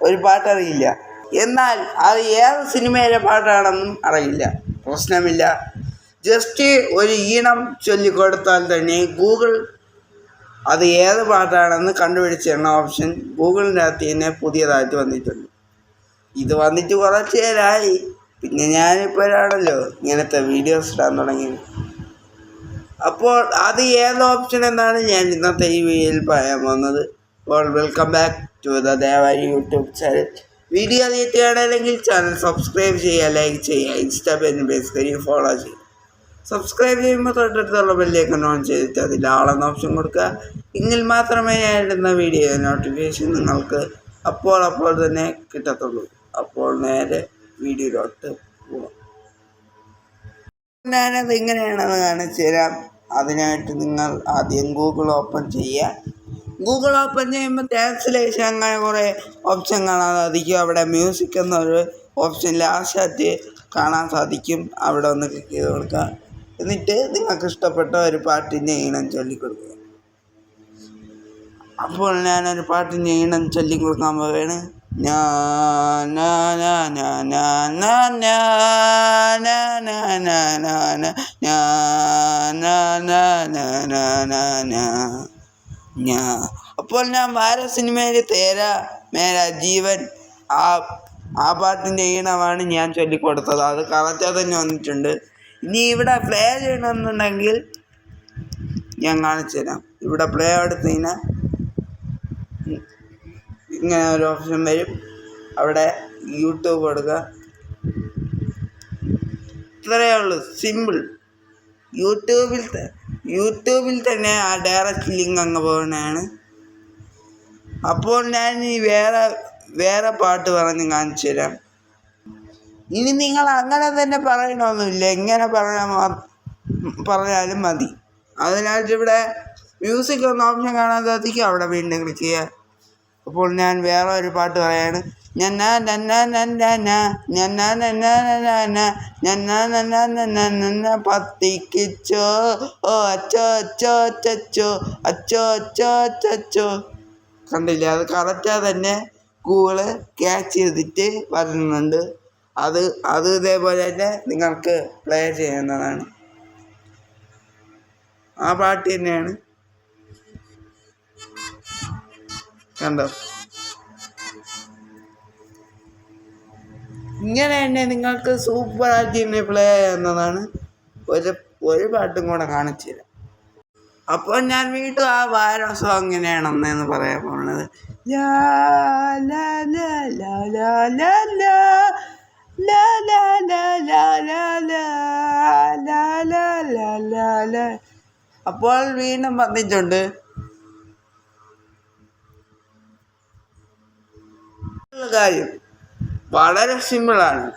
ഒരു പാട്ടറിയില്ല, എന്നാൽ അത് ഏത് സിനിമയിലെ പാട്ടാണെന്നും അറിയില്ല. പ്രശ്നമില്ല, ജസ്റ്റ് ഒരു ഈണം ചൊല്ലിക്കൊടുത്താൽ തന്നെ ഗൂഗിൾ അത് ഏത് പാട്ടാണെന്ന് കണ്ടുപിടിച്ചിരുന്ന ഓപ്ഷൻ ഗൂഗിളിൻ്റെ അകത്ത് തന്നെ പുതിയതായിട്ട് വന്നിട്ടുണ്ട്. ഇത് വന്നിട്ട് കുറച്ച് നേരമായി. പിന്നെ ഞാനിപ്പോഴാണല്ലോ ഇങ്ങനത്തെ വീഡിയോസ് ഇടാൻ തുടങ്ങിയത്. അപ്പോൾ അത് ഏത് ഓപ്ഷൻ എന്നാണ് ഞാൻ ഇന്നത്തെ ഈ വീഡിയോയിൽ പറയാൻ പോകുന്നത്. അപ്പോൾ വെൽക്കം ബാക്ക് ടു ദ ദേവാരി യൂട്യൂബ് ചാനൽ. വീഡിയോ ആദ്യമായിട്ടാണെങ്കിൽ ചാനൽ സബ്സ്ക്രൈബ് ചെയ്യുക, ലൈക്ക് ചെയ്യുക, ഇൻസ്റ്റാ പേജിന് പേജ് കയറി ഫോളോ ചെയ്യുക. സബ്സ്ക്രൈബ് ചെയ്യുമ്പോൾ തൊട്ടടുത്തുള്ള ബെല്ലേക്ക് ഓൺ ചെയ്തിട്ട് അതിൽ ആളെന്ന ഓപ്ഷൻ കൊടുക്കുക. എങ്കിൽ മാത്രമേ ഞാൻ ഇടുന്ന വീഡിയോ നോട്ടിഫിക്കേഷൻ നിങ്ങൾക്ക് അപ്പോൾ തന്നെ കിട്ടത്തുള്ളൂ. അപ്പോൾ നേരെ വീഡിയോയിലോട്ട് പോകാം. ഞാനത് എങ്ങനെയാണെന്ന് കാണിച്ചു തരാം. അതിനായിട്ട് നിങ്ങൾ ആദ്യം ഗൂഗിൾ ഓപ്പൺ ചെയ്യുക. ഗൂഗിൾ ഓപ്പൺ ചെയ്യുമ്പോൾ ട്രാൻസ്ലേഷൻ അങ്ങനെ കുറേ ഓപ്ഷൻ കാണാൻ സാധിക്കും. അവിടെ മ്യൂസിക് എന്നൊരു ഓപ്ഷൻ ലാസ്റ്റായിട്ട് കാണാൻ സാധിക്കും. അവിടെ ഒന്ന് ക്ലിക്ക് ചെയ്ത് കൊടുക്കുക. എന്നിട്ട് നിങ്ങൾക്ക് ഇഷ്ടപ്പെട്ട ഒരു പാട്ടിൻ്റെ ഈണം ചൊല്ലിക്കൊടുക്കുക. അപ്പോൾ ഞാനൊരു പാട്ടിൻ്റെ ഈണം ചൊല്ലിക്കൊടുക്കാൻ പോവുകയാണ്. അപ്പോൾ ഞാൻ വാര സിനിമയിൽ തേരാ മേരാ ജീവൻ ആ പാട്ടിൻ്റെ ഈണമാണ് ഞാൻ ചൊല്ലിക്കൊടുത്തത്. അത് കറക്റ്റായി തന്നെ വന്നിട്ടുണ്ട്. ഇനി ഇവിടെ പ്ലേ ചെയ്യണമെന്നുണ്ടെങ്കിൽ ഞാൻ കാണിച്ചു തരാം. ഇവിടെ പ്ലേ എടുത്ത് കഴിഞ്ഞാൽ ഇങ്ങനെ ഒരു ഓപ്ഷൻ വരും. അവിടെ യൂട്യൂബ് കൊടുക്കുക. ഇത്രയേ ഉള്ളൂ, സിമ്പിൾ. യൂട്യൂബിൽ തന്നെ ആ ഡയറക്റ്റ് ലിങ്ക് അങ്ങ് പോകുന്നതാണ്. അപ്പോൾ ഞാൻ ഇനി വേറെ പാട്ട് പറഞ്ഞ് കാണിച്ചു തരാം. ഇനി നിങ്ങൾ അങ്ങനെ തന്നെ പറയണമെന്നില്ല, എങ്ങനെ പറഞ്ഞാലും മതി. അതിനായിട്ട് ഇവിടെ മ്യൂസിക് എന്ന ഓപ്ഷൻ കാണാൻ സാധിക്കും. അവിടെ വീണ്ടും ക്ലിക്ക് ചെയ്യുക. അപ്പോൾ ഞാൻ വേറെ ഒരു പാട്ട് പറയാണ്. പത്തിക്കിച്ചോ ഓ അച്ചോ അച്ചോ ചച്ചോ അച്ചോ അച്ചോ ചച്ചോ. കണ്ടില്ലേ, അത് കറക്റ്റാ തന്നെ ഗൂഗിള് ക്യാച്ച് ചെയ്തിട്ട് വരുന്നുണ്ട്. അത് ഇതേപോലെ തന്നെ നിങ്ങൾക്ക് പ്ലേ ചെയ്യുന്നതാണ്. ആ പാട്ട് തന്നെയാണ്, കണ്ടോ? ഇങ്ങനെ തന്നെ നിങ്ങൾക്ക് സൂപ്പറായിട്ട് തന്നെ പ്ലേ ചെയ്യുന്നതാണ്. ഒരു പാട്ടും കൂടെ കാണിച്ചു തരാം. അപ്പോൾ ഞാൻ വീണ്ടും ആ വാര സോങ് എങ്ങനെയാണെന്ന് പറയാൻ പോകുന്നത്. ലാ ലാ ലാ ലാ ലാ ലാ ലാ ലാ ലാ ലാ ലാ ലാ ലാ ലാ ലാ ലാ ലാ. അപ്പോൾ വീണ്ടും വന്നിട്ടുണ്ട്. കാര്യം വളരെ സിമ്പിളാണ്.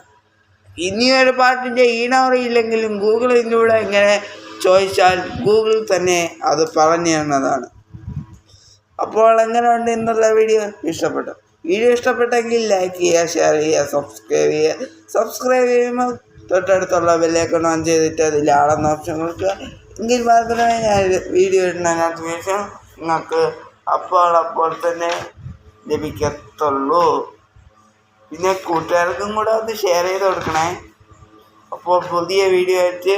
ഇനിയൊരു പാട്ടിൻ്റെ ഈണം അറിയില്ലെങ്കിലും ഗൂഗിളിലൂടെ എങ്ങനെ ചോദിച്ചാൽ ഗൂഗിൾ തന്നെ അത് പറഞ്ഞു തരുന്നതാണ്. അപ്പോൾ എങ്ങനെയുണ്ട് എന്നുള്ള വീഡിയോ ഇഷ്ടപ്പെട്ടെങ്കിൽ ലൈക്ക് ചെയ്യുക, ഷെയർ ചെയ്യുക, സബ്സ്ക്രൈബ് ചെയ്യുമ്പോൾ തൊട്ടടുത്തുള്ള ബെല്ലൈക്കൺ ഓൺ ചെയ്തിട്ട് അതിൽ ആളെന്ന ഓപ്ഷൻ കൊടുക്കുക. എങ്കിൽ മാത്രമേ ഞാൻ വീഡിയോ ഇടുന്ന നോട്ടിഫിക്കേഷൻ നിങ്ങൾക്ക് അപ്പോൾ തന്നെ ലഭിക്കത്തുള്ളൂ. പിന്നെ കൂട്ടുകാർക്കും കൂടെ ഒന്ന് ഷെയർ ചെയ്ത് കൊടുക്കണേ. അപ്പോൾ പുതിയ വീഡിയോ ആയിട്ട്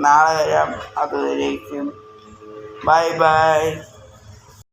നാളെ വരാം. അതുവരേക്കും ബൈ ബൈ.